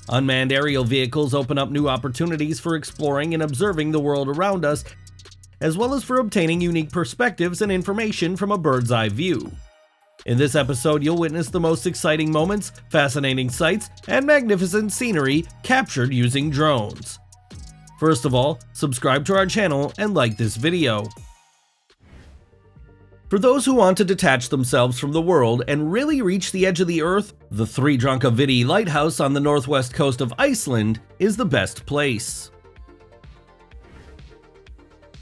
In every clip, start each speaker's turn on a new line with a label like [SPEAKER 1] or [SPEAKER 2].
[SPEAKER 1] Unmanned aerial vehicles open up new opportunities for exploring and observing the world around us, as well as for obtaining unique perspectives and information from a bird's eye view. In this episode, you'll witness the most exciting moments, fascinating sights, and magnificent scenery captured using drones. First of all, subscribe to our channel and like this video. For those who want to detach themselves from the world and really reach the edge of the earth, the Thridrunkaviti Lighthouse on the northwest coast of Iceland is the best place.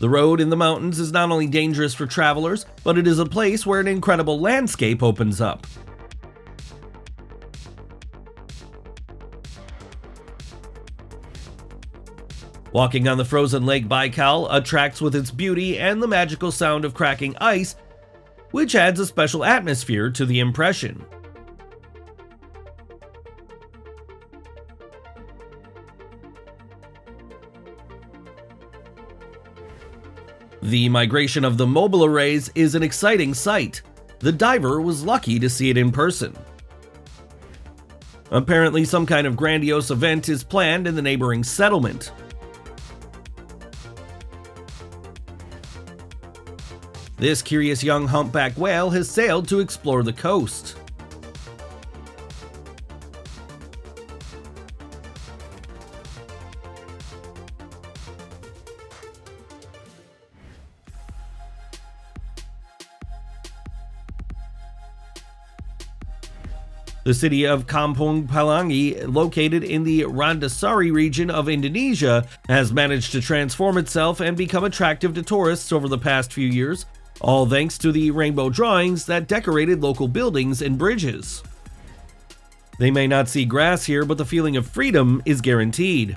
[SPEAKER 1] The road in the mountains is not only dangerous for travelers, but it is a place where an incredible landscape opens up. Walking on the frozen Lake Baikal attracts with its beauty and the magical sound of cracking ice, which adds a special atmosphere to the impression. The migration of the mobile arrays is an exciting sight. The diver was lucky to see it in person. Apparently, some kind of grandiose event is planned in the neighboring settlement. This curious young humpback whale has sailed to explore the coast. The city of Kampung Pelangi, located in the Randasari region of Indonesia, has managed to transform itself and become attractive to tourists over the past few years, all thanks to the rainbow drawings that decorated local buildings and bridges. They may not see grass here, but the feeling of freedom is guaranteed.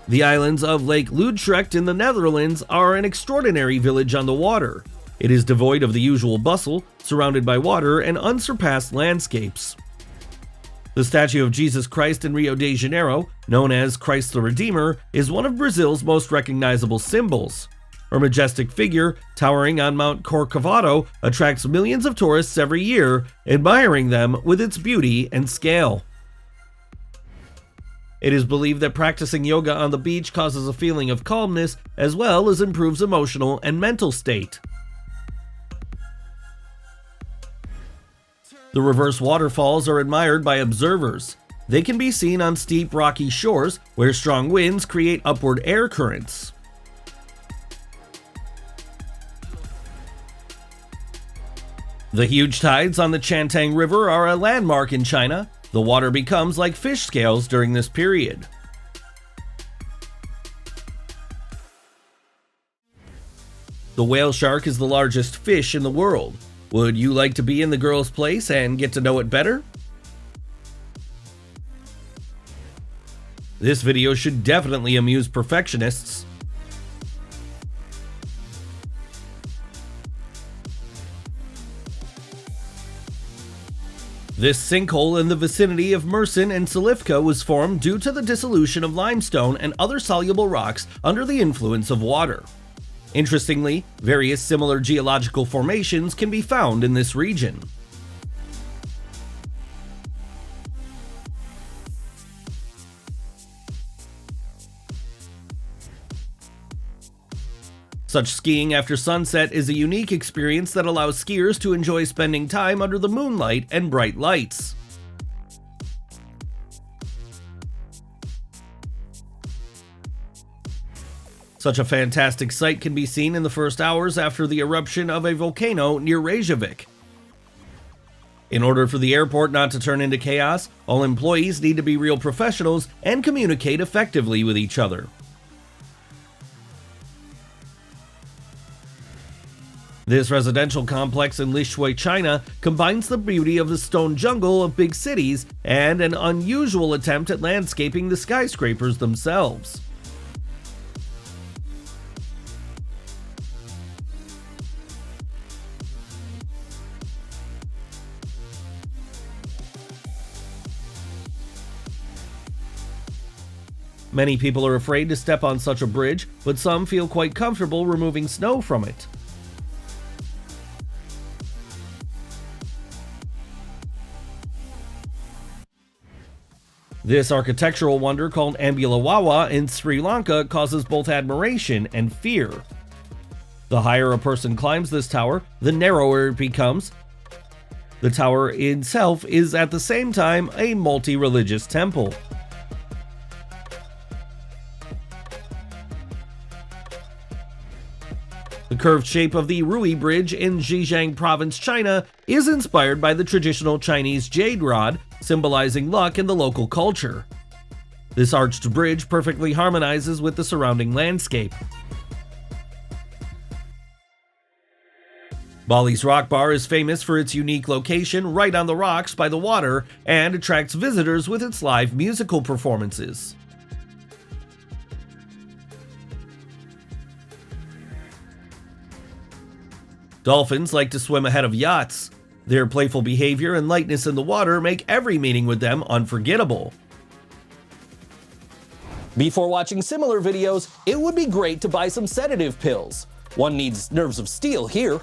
[SPEAKER 1] The islands of Lake Loudrecht in the Netherlands are an extraordinary village on the water. It is devoid of the usual bustle, surrounded by water and unsurpassed landscapes. The statue of Jesus Christ in Rio de Janeiro, known as Christ the Redeemer, is one of Brazil's most recognizable symbols. Her majestic figure, towering on Mount Corcovado, attracts millions of tourists every year, admiring them with its beauty and scale. It is believed that practicing yoga on the beach causes a feeling of calmness, as well as improves emotional and mental state. The reverse waterfalls are admired by observers. They can be seen on steep rocky shores where strong winds create upward air currents. The huge tides on the Chantang River are a landmark in China. The water becomes like fish scales during this period. The whale shark is the largest fish in the world. Would you like to be in the girl's place and get to know it better? This video should definitely amuse perfectionists. This sinkhole in the vicinity of Mersin and Silifke was formed due to the dissolution of limestone and other soluble rocks under the influence of water. Interestingly, various similar geological formations can be found in this region. Such skiing after sunset is a unique experience that allows skiers to enjoy spending time under the moonlight and bright lights. Such a fantastic sight can be seen in the first hours after the eruption of a volcano near Reykjavik. In order for the airport not to turn into chaos, all employees need to be real professionals and communicate effectively with each other. This residential complex in Lishui, China, combines the beauty of the stone jungle of big cities and an unusual attempt at landscaping the skyscrapers themselves. Many people are afraid to step on such a bridge, but some feel quite comfortable removing snow from it. This architectural wonder called Ambulawawa in Sri Lanka causes both admiration and fear. The higher a person climbs this tower, the narrower it becomes. The tower itself is at the same time a multi-religious temple. The curved shape of the Rui Bridge in Zhejiang Province, China, is inspired by the traditional Chinese jade rod, symbolizing luck in the local culture. This arched bridge perfectly harmonizes with the surrounding landscape. Bali's Rock Bar is famous for its unique location right on the rocks by the water and attracts visitors with its live musical performances. Dolphins like to swim ahead of yachts. Their playful behavior and lightness in the water make every meeting with them unforgettable.
[SPEAKER 2] Before watching similar videos, it would be great to buy some sedative pills. One needs nerves of steel here.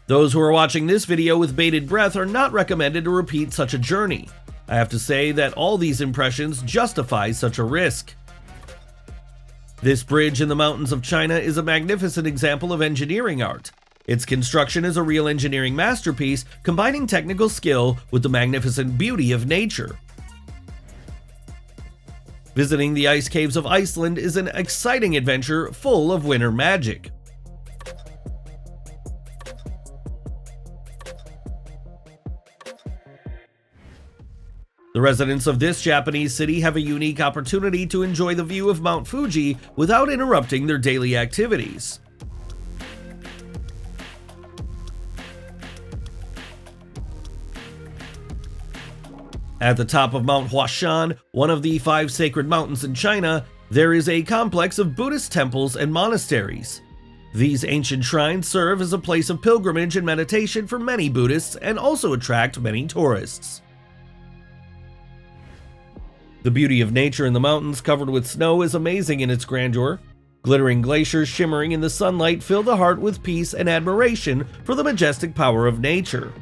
[SPEAKER 1] Those who are watching this video with bated breath are not recommended to repeat such a journey. I have to say that all these impressions justify such a risk. This bridge in the mountains of China is a magnificent example of engineering art. Its construction is a real engineering masterpiece, combining technical skill with the magnificent beauty of nature. Visiting the ice caves of Iceland is an exciting adventure full of winter magic. The residents of this Japanese city have a unique opportunity to enjoy the view of Mount Fuji without interrupting their daily activities. At the top of Mount Huashan, one of the 5 sacred mountains in China, there is a complex of Buddhist temples and monasteries. These ancient shrines serve as a place of pilgrimage and meditation for many Buddhists and also attract many tourists. The beauty of nature in the mountains covered with snow is amazing in its grandeur. Glittering glaciers shimmering in the sunlight fill the heart with peace and admiration for the majestic power of nature.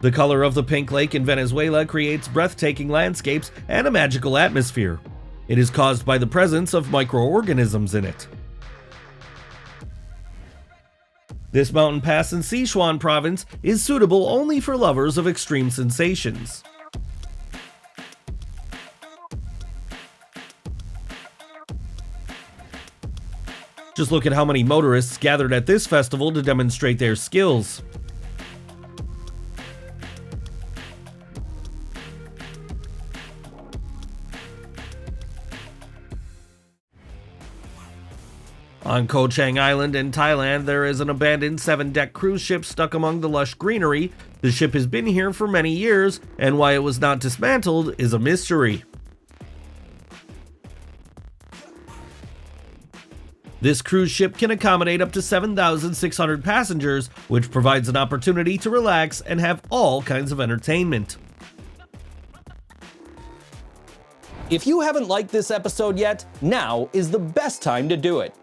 [SPEAKER 1] The color of the Pink Lake in Venezuela creates breathtaking landscapes and a magical atmosphere. It is caused by the presence of microorganisms in it. This mountain pass in Sichuan province is suitable only for lovers of extreme sensations. Just look at how many motorists gathered at this festival to demonstrate their skills. On Koh Chang Island in Thailand, there is an abandoned 7-deck cruise ship stuck among the lush greenery. The ship has been here for many years, and why it was not dismantled is a mystery. This cruise ship can accommodate up to 7,600 passengers, which provides an opportunity to relax and have all kinds of entertainment.
[SPEAKER 2] If you haven't liked this episode yet, now is the best time to do it.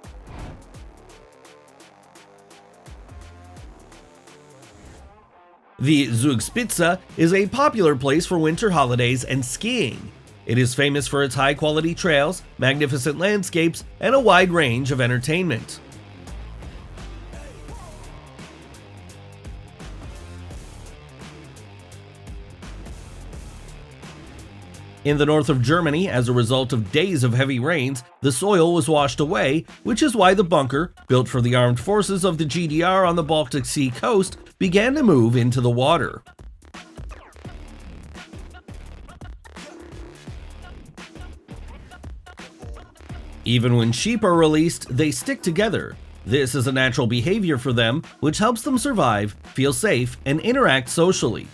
[SPEAKER 1] The Zugspitze is a popular place for winter holidays and skiing. It is famous for its high-quality trails, magnificent landscapes, and a wide range of entertainment. In the north of Germany, as a result of days of heavy rains, the soil was washed away, which is why the bunker, built for the armed forces of the GDR on the Baltic Sea coast, began to move into the water. Even when sheep are released, they stick together. This is a natural behavior for them, which helps them survive, feel safe, and interact socially.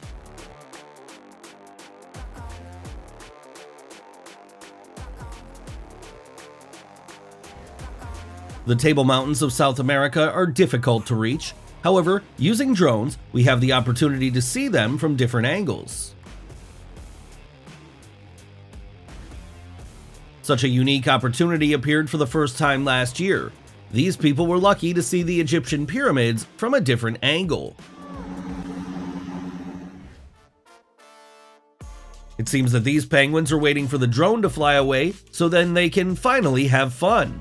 [SPEAKER 1] The Table Mountains of South America are difficult to reach. However, using drones, we have the opportunity to see them from different angles. Such a unique opportunity appeared for the first time last year. these people were lucky to see the Egyptian pyramids from a different angle. It seems that these penguins are waiting for the drone to fly away so then they can finally have fun.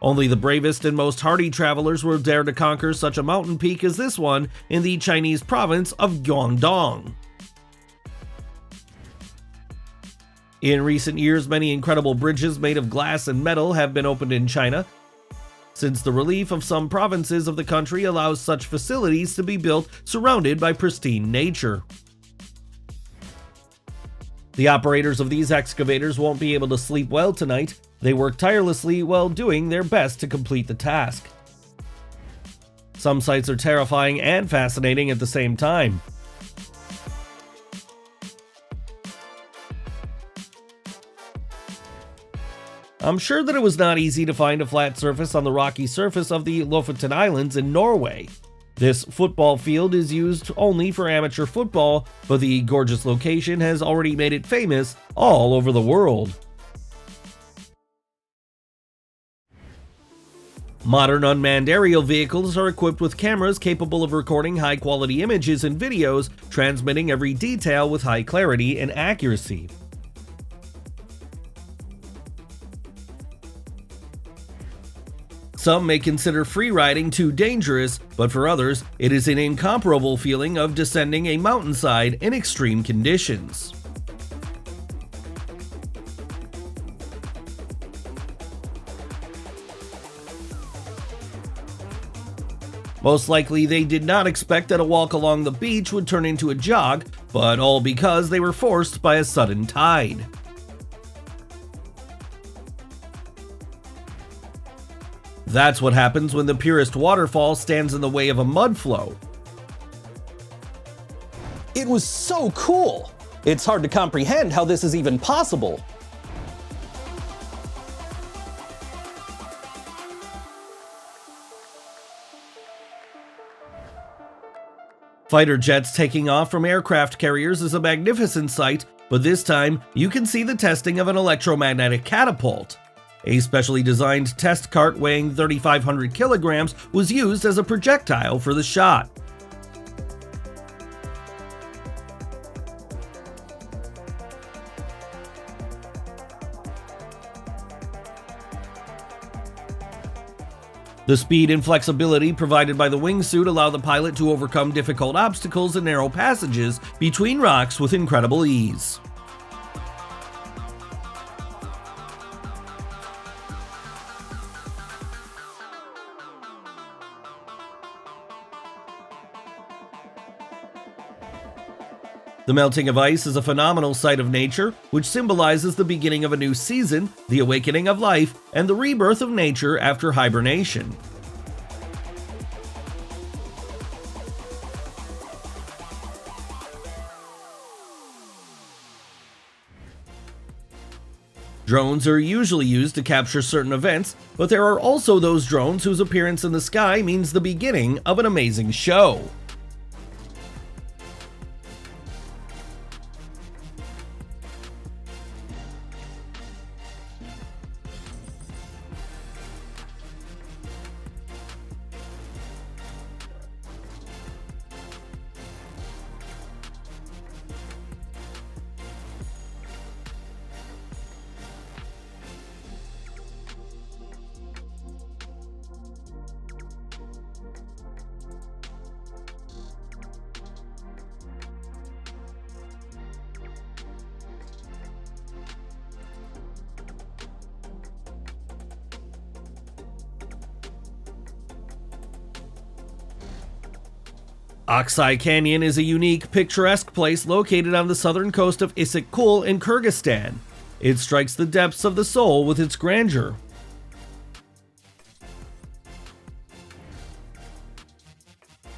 [SPEAKER 1] Only the bravest and most hardy travelers will dare to conquer such a mountain peak as this one in the Chinese province of Guangdong. In recent years, many incredible bridges made of glass and metal have been opened in China, since the relief of some provinces of the country allows such facilities to be built surrounded by pristine nature. The operators of these excavators won't be able to sleep well tonight. They work tirelessly while doing their best to complete the task. Some sites are terrifying and fascinating at the same time. I'm sure that it was not easy to find a flat surface on the rocky surface of the Lofoten Islands in Norway. This football field is used only for amateur football, but the gorgeous location has already made it famous all over the world. Modern unmanned aerial vehicles are equipped with cameras capable of recording high-quality images and videos, transmitting every detail with high clarity and accuracy. Some may consider free-riding too dangerous, but for others, it is an incomparable feeling of descending a mountainside in extreme conditions. Most likely, they did not expect that a walk along the beach would turn into a jog, but all because they were forced by a sudden tide. That's what happens when the purest waterfall stands in the way of a mud flow.
[SPEAKER 2] It was so cool! It's hard to comprehend how this is even possible.
[SPEAKER 1] Fighter jets taking off from aircraft carriers is a magnificent sight, but this time you can see the testing of an electromagnetic catapult. A specially designed test cart weighing 3,500 kilograms was used as a projectile for the shot. The speed and flexibility provided by the wingsuit allow the pilot to overcome difficult obstacles and narrow passages between rocks with incredible ease. The melting of ice is a phenomenal sight of nature, which symbolizes the beginning of a new season, the awakening of life, and the rebirth of nature after hibernation. Drones are usually used to capture certain events, but there are also those drones whose appearance in the sky means the beginning of an amazing show. Aksai Canyon is a unique, picturesque place located on the southern coast of Issyk-Kul in Kyrgyzstan. It strikes the depths of the soul with its grandeur.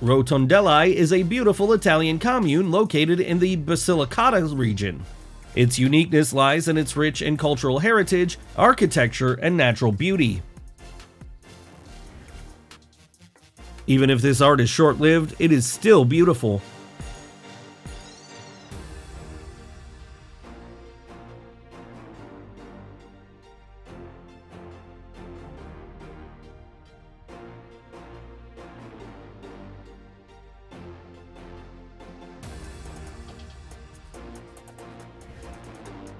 [SPEAKER 1] Rotondelli is a beautiful Italian commune located in the Basilicata region. Its uniqueness lies in its rich and cultural heritage, architecture, and natural beauty. Even if this art is short-lived, it is still beautiful.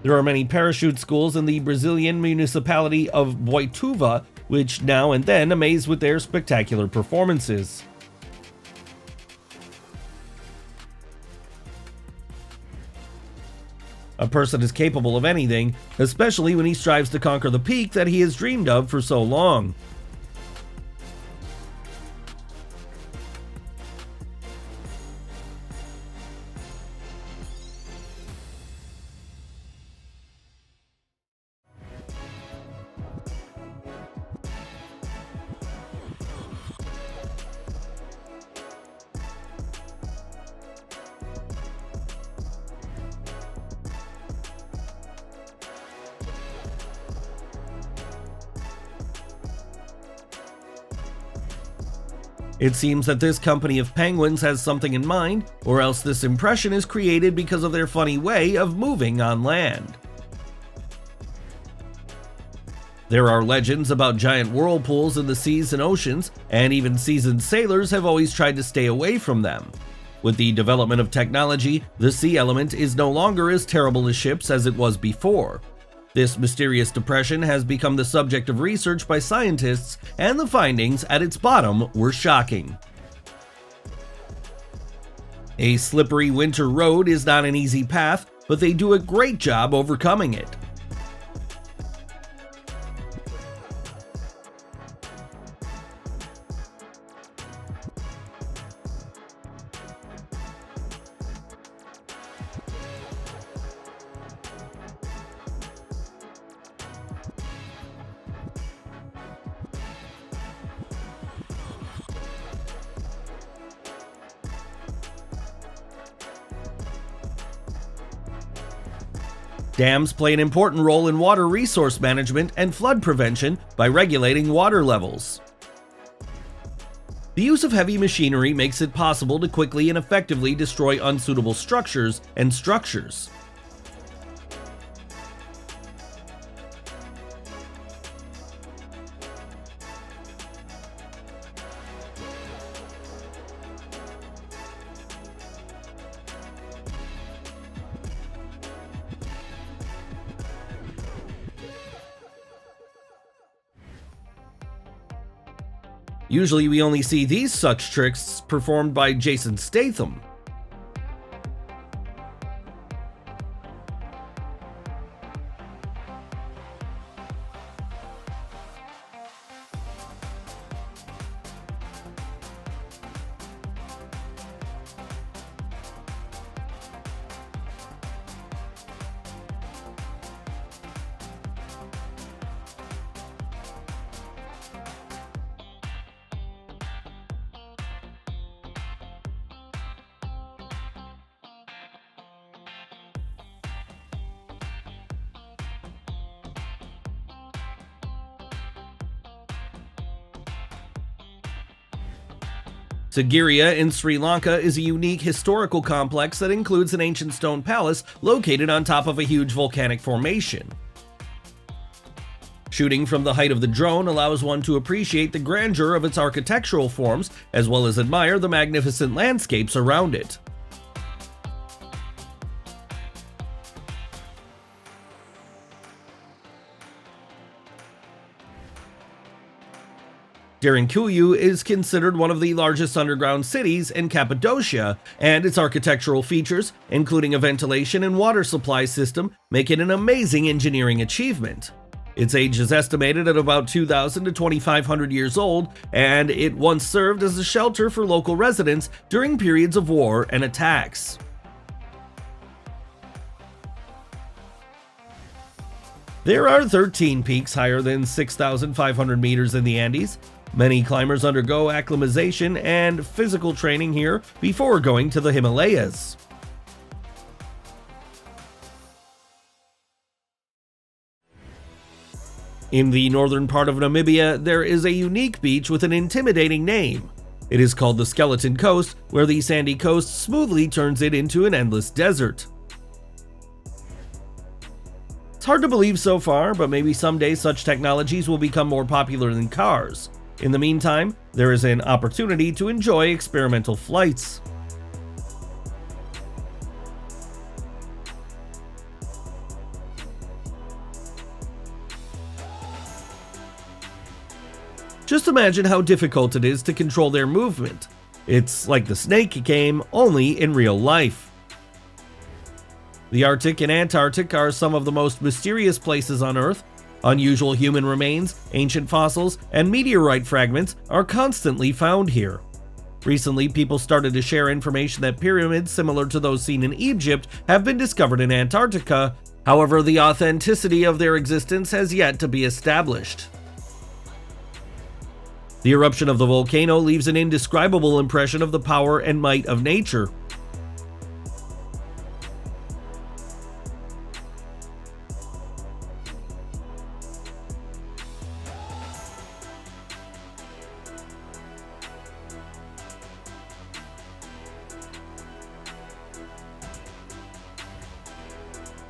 [SPEAKER 1] There are many parachute schools in the Brazilian municipality of Boituva, which now and then amaze with their spectacular performances. A person is capable of anything, especially when he strives to conquer the peak that he has dreamed of for so long. It seems that this company of penguins has something in mind, or else this impression is created because of their funny way of moving on land. There are legends about giant whirlpools in the seas and oceans, and even seasoned sailors have always tried to stay away from them. With the development of technology, the sea element is no longer as terrible as ships as it was before. This mysterious depression has become the subject of research by scientists, and the findings at its bottom were shocking. A slippery winter road is not an easy path, but they do a great job overcoming it. Dams play an important role in water resource management and flood prevention by regulating water levels. The use of heavy machinery makes it possible to quickly and effectively destroy unsuitable structures and structures. Usually we only see these such tricks performed by Jason Statham. Sigiriya in Sri Lanka is a unique historical complex that includes an ancient stone palace located on top of a huge volcanic formation. Shooting from the height of the drone allows one to appreciate the grandeur of its architectural forms, as well as admire the magnificent landscapes around it. Derinkuyu is considered one of the largest underground cities in Cappadocia, and its architectural features, including a ventilation and water supply system, make it an amazing engineering achievement. Its age is estimated at about 2,000 to 2,500 years old, and it once served as a shelter for local residents during periods of war and attacks. There are 13 peaks higher than 6,500 meters in the Andes. Many climbers undergo acclimatization and physical training here before going to the Himalayas. In the northern part of Namibia, there is a unique beach with an intimidating name, It is called the Skeleton Coast, where the sandy coast smoothly turns it into an endless desert. It's hard to believe so far, but maybe someday such technologies will become more popular than cars. In the meantime, there is an opportunity to enjoy experimental flights. Just imagine how difficult it is to control their movement. It's like the snake game, only in real life. The Arctic and Antarctic are some of the most mysterious places on Earth. Unusual human remains, ancient fossils, and meteorite fragments are constantly found here. Recently, people started to share information that pyramids similar to those seen in Egypt have been discovered in Antarctica. However, the authenticity of their existence has yet to be established. The eruption of the volcano leaves an indescribable impression of the power and might of nature.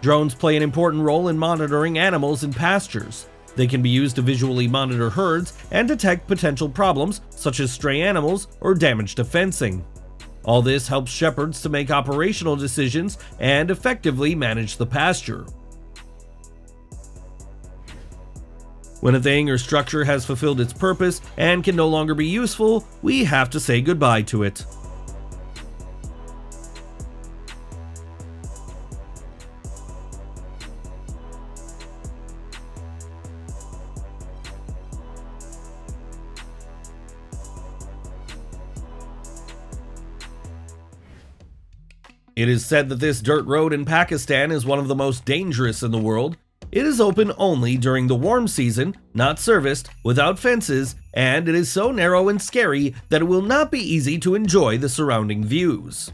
[SPEAKER 1] Drones play an important role in monitoring animals in pastures. They can be used to visually monitor herds and detect potential problems such as stray animals or damage to fencing. All this helps shepherds to make operational decisions and effectively manage the pasture. When a thing or structure has fulfilled its purpose and can no longer be useful, we have to say goodbye to it. It is said that this dirt road in Pakistan is one of the most dangerous in the world. It is open only during the warm season, not serviced, without fences, and it is so narrow and scary that it will not be easy to enjoy the surrounding views.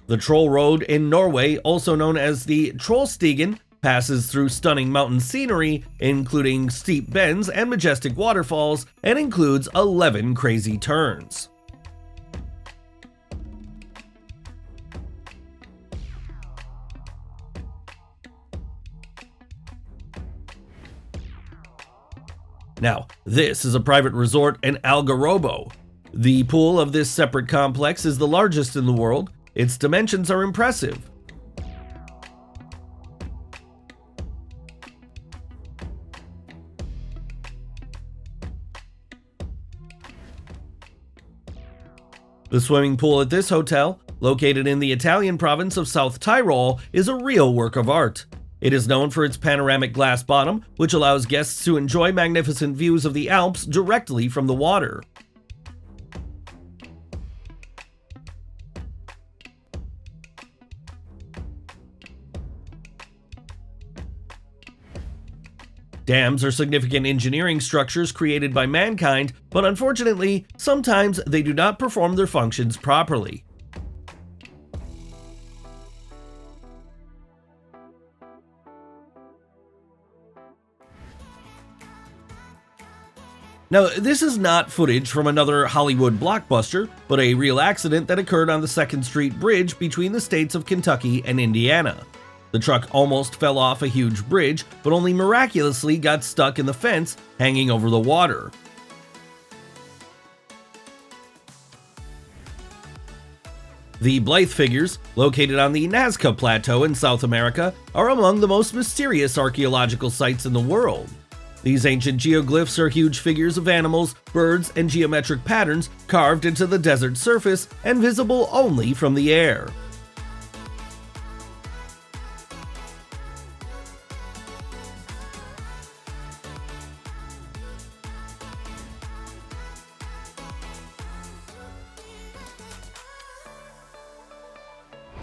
[SPEAKER 1] The Troll Road in Norway, also known as the Trollstigen, passes through stunning mountain scenery, including steep bends and majestic waterfalls, and includes 11 crazy turns. Now, this is a private resort in Algarrobo. The pool of this separate complex is the largest in the world. Its dimensions are impressive. The swimming pool at this hotel, located in the Italian province of South Tyrol, is a real work of art. It is known for its panoramic glass bottom, which allows guests to enjoy magnificent views of the Alps directly from the water. Dams are significant engineering structures created by mankind, but unfortunately, sometimes they do not perform their functions properly. Now, this is not footage from another Hollywood blockbuster, but a real accident that occurred on the 2nd Street Bridge between the states of Kentucky and Indiana. The truck almost fell off a huge bridge, but only miraculously got stuck in the fence hanging over the water. The Blythe figures, located on the Nazca Plateau in South America, are among the most mysterious archaeological sites in the world. These ancient geoglyphs are huge figures of animals, birds, and geometric patterns carved into the desert surface and visible only from the air.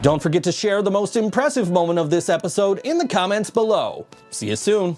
[SPEAKER 2] Don't forget to share the most impressive moment of this episode in the comments below. See you soon.